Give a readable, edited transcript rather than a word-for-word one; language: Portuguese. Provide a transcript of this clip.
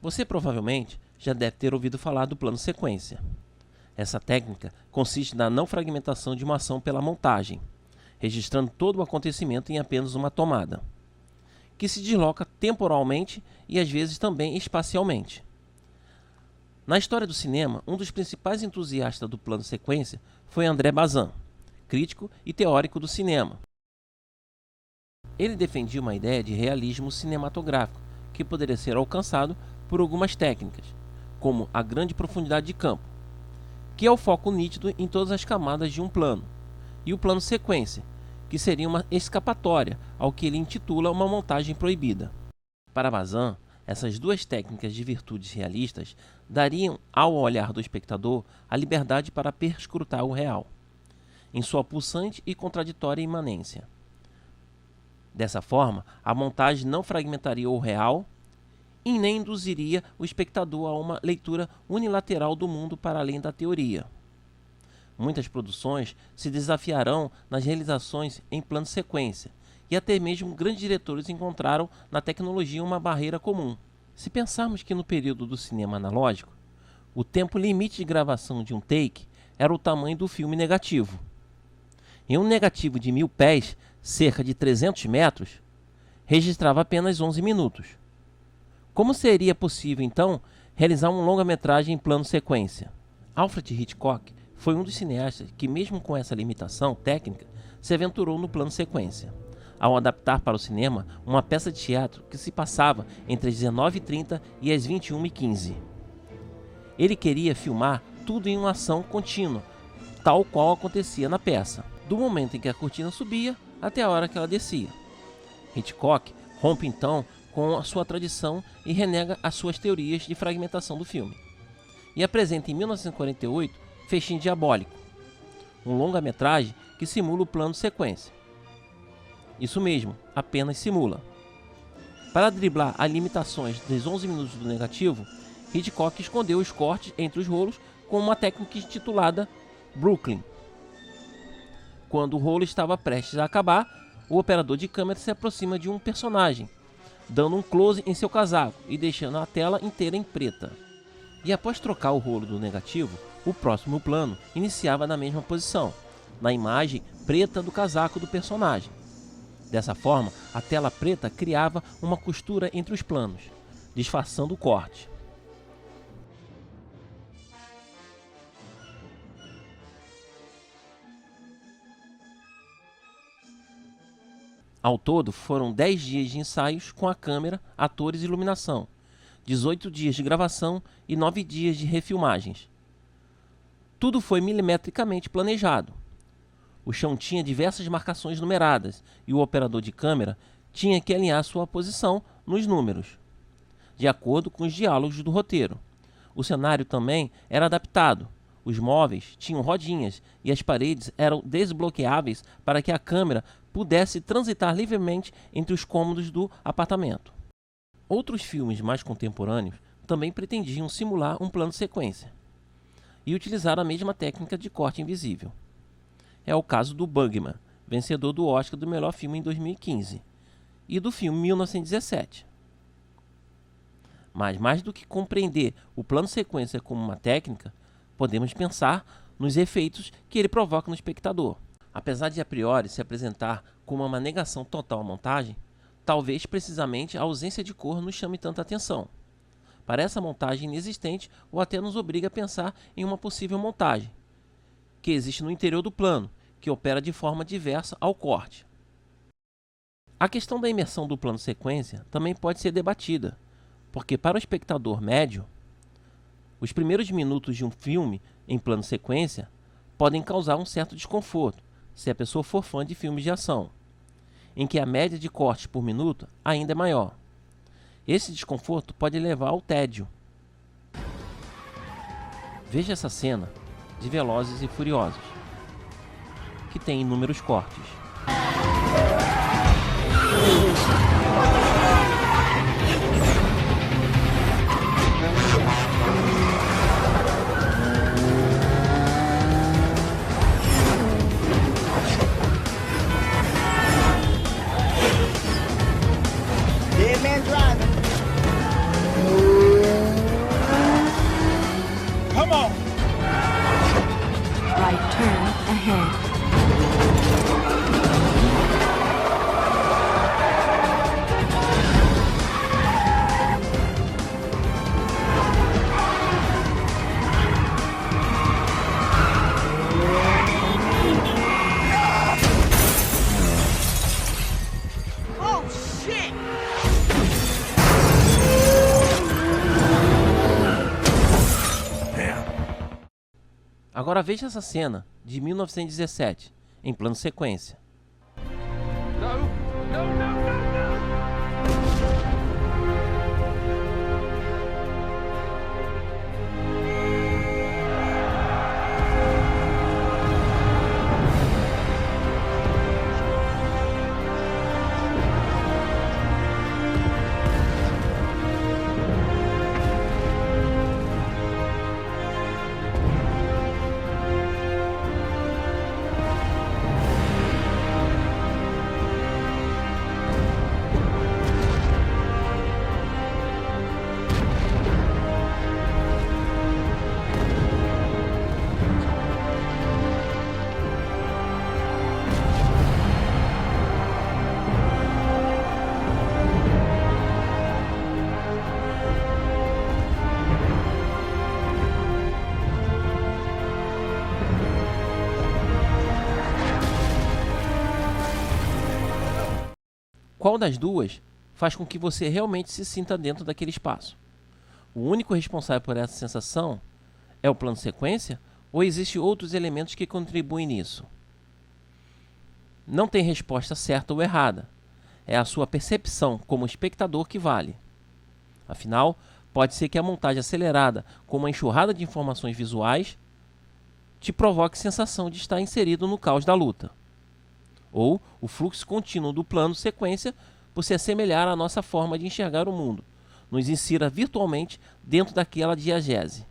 Você provavelmente já deve ter ouvido falar do plano sequência. Essa técnica consiste na não fragmentação de uma ação pela montagem, registrando todo o acontecimento em apenas uma tomada, que se desloca temporalmente e às vezes também espacialmente. Na história do cinema, um dos principais entusiastas do plano sequência foi André Bazin, crítico e teórico do cinema. Ele defendia uma ideia de realismo cinematográfico que poderia ser alcançado por algumas técnicas, como a grande profundidade de campo, que é o foco nítido em todas as camadas de um plano, e o plano sequência, que seria uma escapatória ao que ele intitula uma montagem proibida. Para Bazin, essas duas técnicas de virtudes realistas dariam ao olhar do espectador a liberdade para perscrutar o real, em sua pulsante e contraditória imanência. Dessa forma, a montagem não fragmentaria o real e nem induziria o espectador a uma leitura unilateral do mundo para além da teoria. Muitas produções se desafiarão nas realizações em plano sequência, e até mesmo grandes diretores encontraram na tecnologia uma barreira comum. Se pensarmos que no período do cinema analógico, o tempo limite de gravação de um take era o tamanho do filme negativo. Em um negativo de 1000 pés, cerca de 300 metros, registrava apenas 11 minutos. Como seria possível, então, realizar um longa-metragem em plano sequência? Alfred Hitchcock foi um dos cineastas que, mesmo com essa limitação técnica, se aventurou no plano sequência, ao adaptar para o cinema uma peça de teatro que se passava entre as 19h30 e as 21h15. Ele queria filmar tudo em uma ação contínua, tal qual acontecia na peça, do momento em que a cortina subia até a hora que ela descia. Hitchcock rompe então com a sua tradição e renega as suas teorias de fragmentação do filme, e apresenta em 1948 Festim Diabólico, um longa-metragem que simula o plano sequência. Isso mesmo, apenas simula. Para driblar as limitações dos 11 minutos do negativo, Hitchcock escondeu os cortes entre os rolos com uma técnica intitulada Brooklyn. Quando o rolo estava prestes a acabar, o operador de câmera se aproxima de um personagem, dando um close em seu casaco e deixando a tela inteira em preta. E após trocar o rolo do negativo, o próximo plano iniciava na mesma posição, na imagem preta do casaco do personagem. Dessa forma, a tela preta criava uma costura entre os planos, disfarçando o corte. Ao todo, foram 10 dias de ensaios com a câmera, atores e iluminação, 18 dias de gravação e 9 dias de refilmagens. Tudo foi milimetricamente planejado. O chão tinha diversas marcações numeradas e o operador de câmera tinha que alinhar sua posição nos números, de acordo com os diálogos do roteiro. O cenário também era adaptado. Os móveis tinham rodinhas e as paredes eram desbloqueáveis para que a câmera pudesse transitar livremente entre os cômodos do apartamento. Outros filmes mais contemporâneos também pretendiam simular um plano sequência e utilizar a mesma técnica de corte invisível. É o caso do Bugman, vencedor do Oscar do melhor filme em 2015, e do filme 1917. Mas mais do que compreender o plano sequência como uma técnica, podemos pensar nos efeitos que ele provoca no espectador. Apesar de a priori se apresentar como uma negação total à montagem, talvez precisamente a ausência de cor nos chame tanta atenção. Parece a montagem inexistente ou até nos obriga a pensar em uma possível montagem, que existe no interior do plano, que opera de forma diversa ao corte. A questão da imersão do plano sequência também pode ser debatida, porque para o espectador médio, os primeiros minutos de um filme em plano sequência podem causar um certo desconforto, se a pessoa for fã de filmes de ação, em que a média de cortes por minuto ainda é maior. Esse desconforto pode levar ao tédio. Veja essa cena de Velozes e Furiosos, que tem inúmeros cortes. Dead man driving. ahead. Oh, shit! Agora veja essa cena de 1917, em plano sequência. No, no, no, no, no! Qual das duas faz com que você realmente se sinta dentro daquele espaço? O único responsável por essa sensação é o plano sequência ou existem outros elementos que contribuem nisso? Não tem resposta certa ou errada. É a sua percepção como espectador que vale. Afinal, pode ser que a montagem acelerada com uma enxurrada de informações visuais te provoque sensação de estar inserido no caos da luta. Ou o fluxo contínuo do plano sequência, por se assemelhar à nossa forma de enxergar o mundo, nos insira virtualmente dentro daquela diegese.